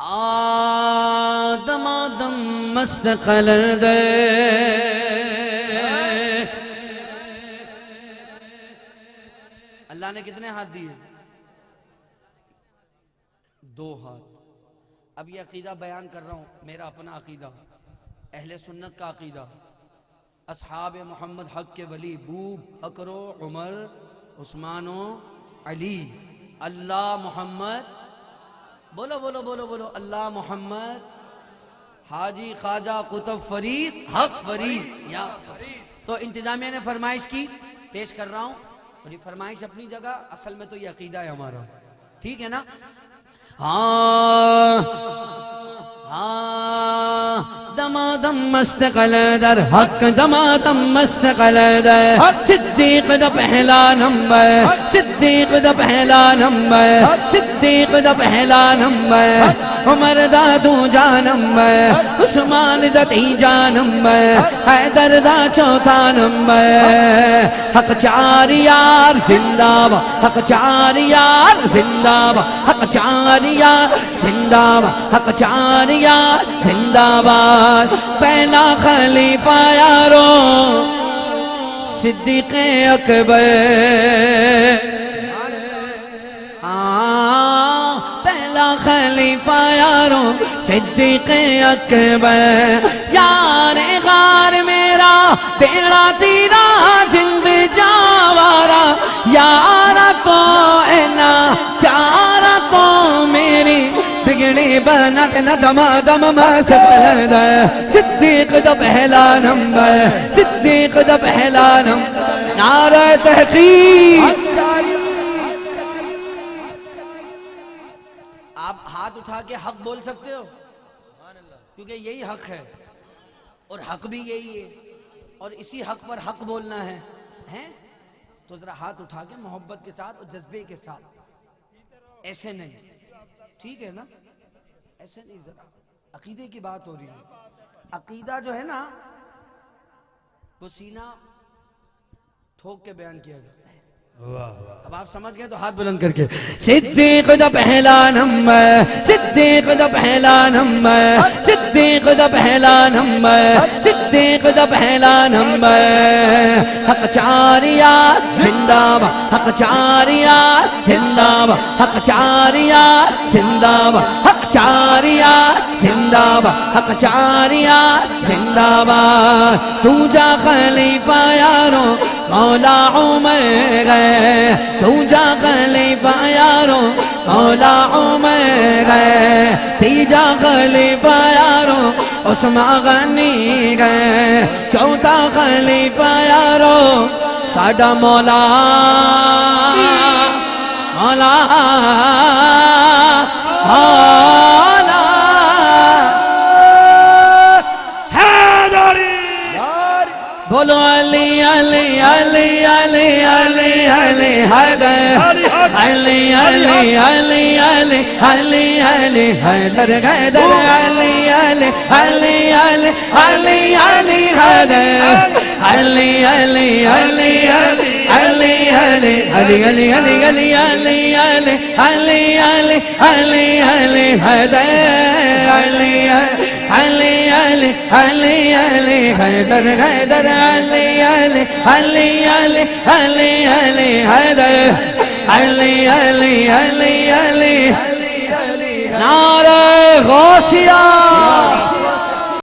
آدم آدم مست قلد اللہ نے کتنے ہاتھ دیے؟ 2 ہاتھ. اب یہ عقیدہ بیان کر رہا ہوں، میرا اپنا عقیدہ، اہل سنت کا عقیدہ. اصحاب محمد حق کے ولی بو بکر و عمر عثمان و علی، اللہ محمد، بولو بولو بولو بولو، اللہ محمد، حاجی خواجہ قطب فرید حق فرید یا فرید. تو انتظامیہ نے فرمائش کی، پیش کر رہا ہوں، اور یہ فرمائش اپنی جگہ، اصل میں تو یہ عقیدہ ہے ہمارا، ٹھیک ہے نا؟ دمادم مست قلندر حق دمادم مست قلندر صدیق دا پہلا نمبر، صدیق دا پہلا نمبر، صدیق دا پہلا نمبر، عمر دا دوجا نمبر، عثمان دا تیجا نمبر، حیدر دا چوتھا نمبر. حق 4 یار زندہ باد، حق 4 یار زندہ باد، حق 4 یار زندہ باد، حق 4 یار زندہ باد. پہلا خلیفہ یارو صدیق اکبر، پہلا خلیفہ یارو صدیق اکبر. یار غار میرا بیڑا تیرا جند جاوارا، یارا کو اینا چارا کو میری بگڑی بنات نہ دمادم مست قلندر. صدیق دا پہلا نمبر، صدیق دا پہلا نمبر. نعرہ تحقیق. آپ ہاتھ اٹھا کے حق بول سکتے ہو، کیونکہ یہی حق ہے اور حق بھی یہی ہے، اور اسی حق پر حق بولنا ہے. تو ذرا ہاتھ اٹھا کے محبت کے ساتھ اور جذبے کے ساتھ، ایسے نہیں، ٹھیک ہے نا؟ ایسے نہیں، ذرا عقیدے کی بات ہو رہی ہے. عقیدہ جو ہے نا وہ سینہ ٹھوک کے بیان کیا جاتا ہے. اب آپ سمجھ گئے تو ہاتھ بلند کر کے. صدیق دا پہلا نمبر، صدیق دا پہلا نمبر، صدیق دا پہلا نمبر، صدیق دا پہلا نمبر. حق 4 یار زندہ باد، حق 4 یار زندہ باد، حق 4 یار زندہ باد، حق 4 یار زندہ باد، حق 4 یار زندہ باد. تو جا خلیفہ یارو مولا عمر گئے، تو جا خلیفہ یارو مولا عمر گئے. تیجا خلیفہ یارو عثمان غنی گئے. چوتھا خلیفہ یارو ساڈا مولا مولا مولا حیدری. بولو علی علی علی علی علی علی حیدر، علی علی علی علی علی علی حیدر، حیدر علی علی علی علی علی علی حیدر، علی علی علی علی علی علی علی علی علی علی علی علی علی علی علی حیدر، علی علی علی علی علی حیدر، حیدر علی علی علی علی علی علی حیدر، علی علی علی علی. نعرہ غوثیہ.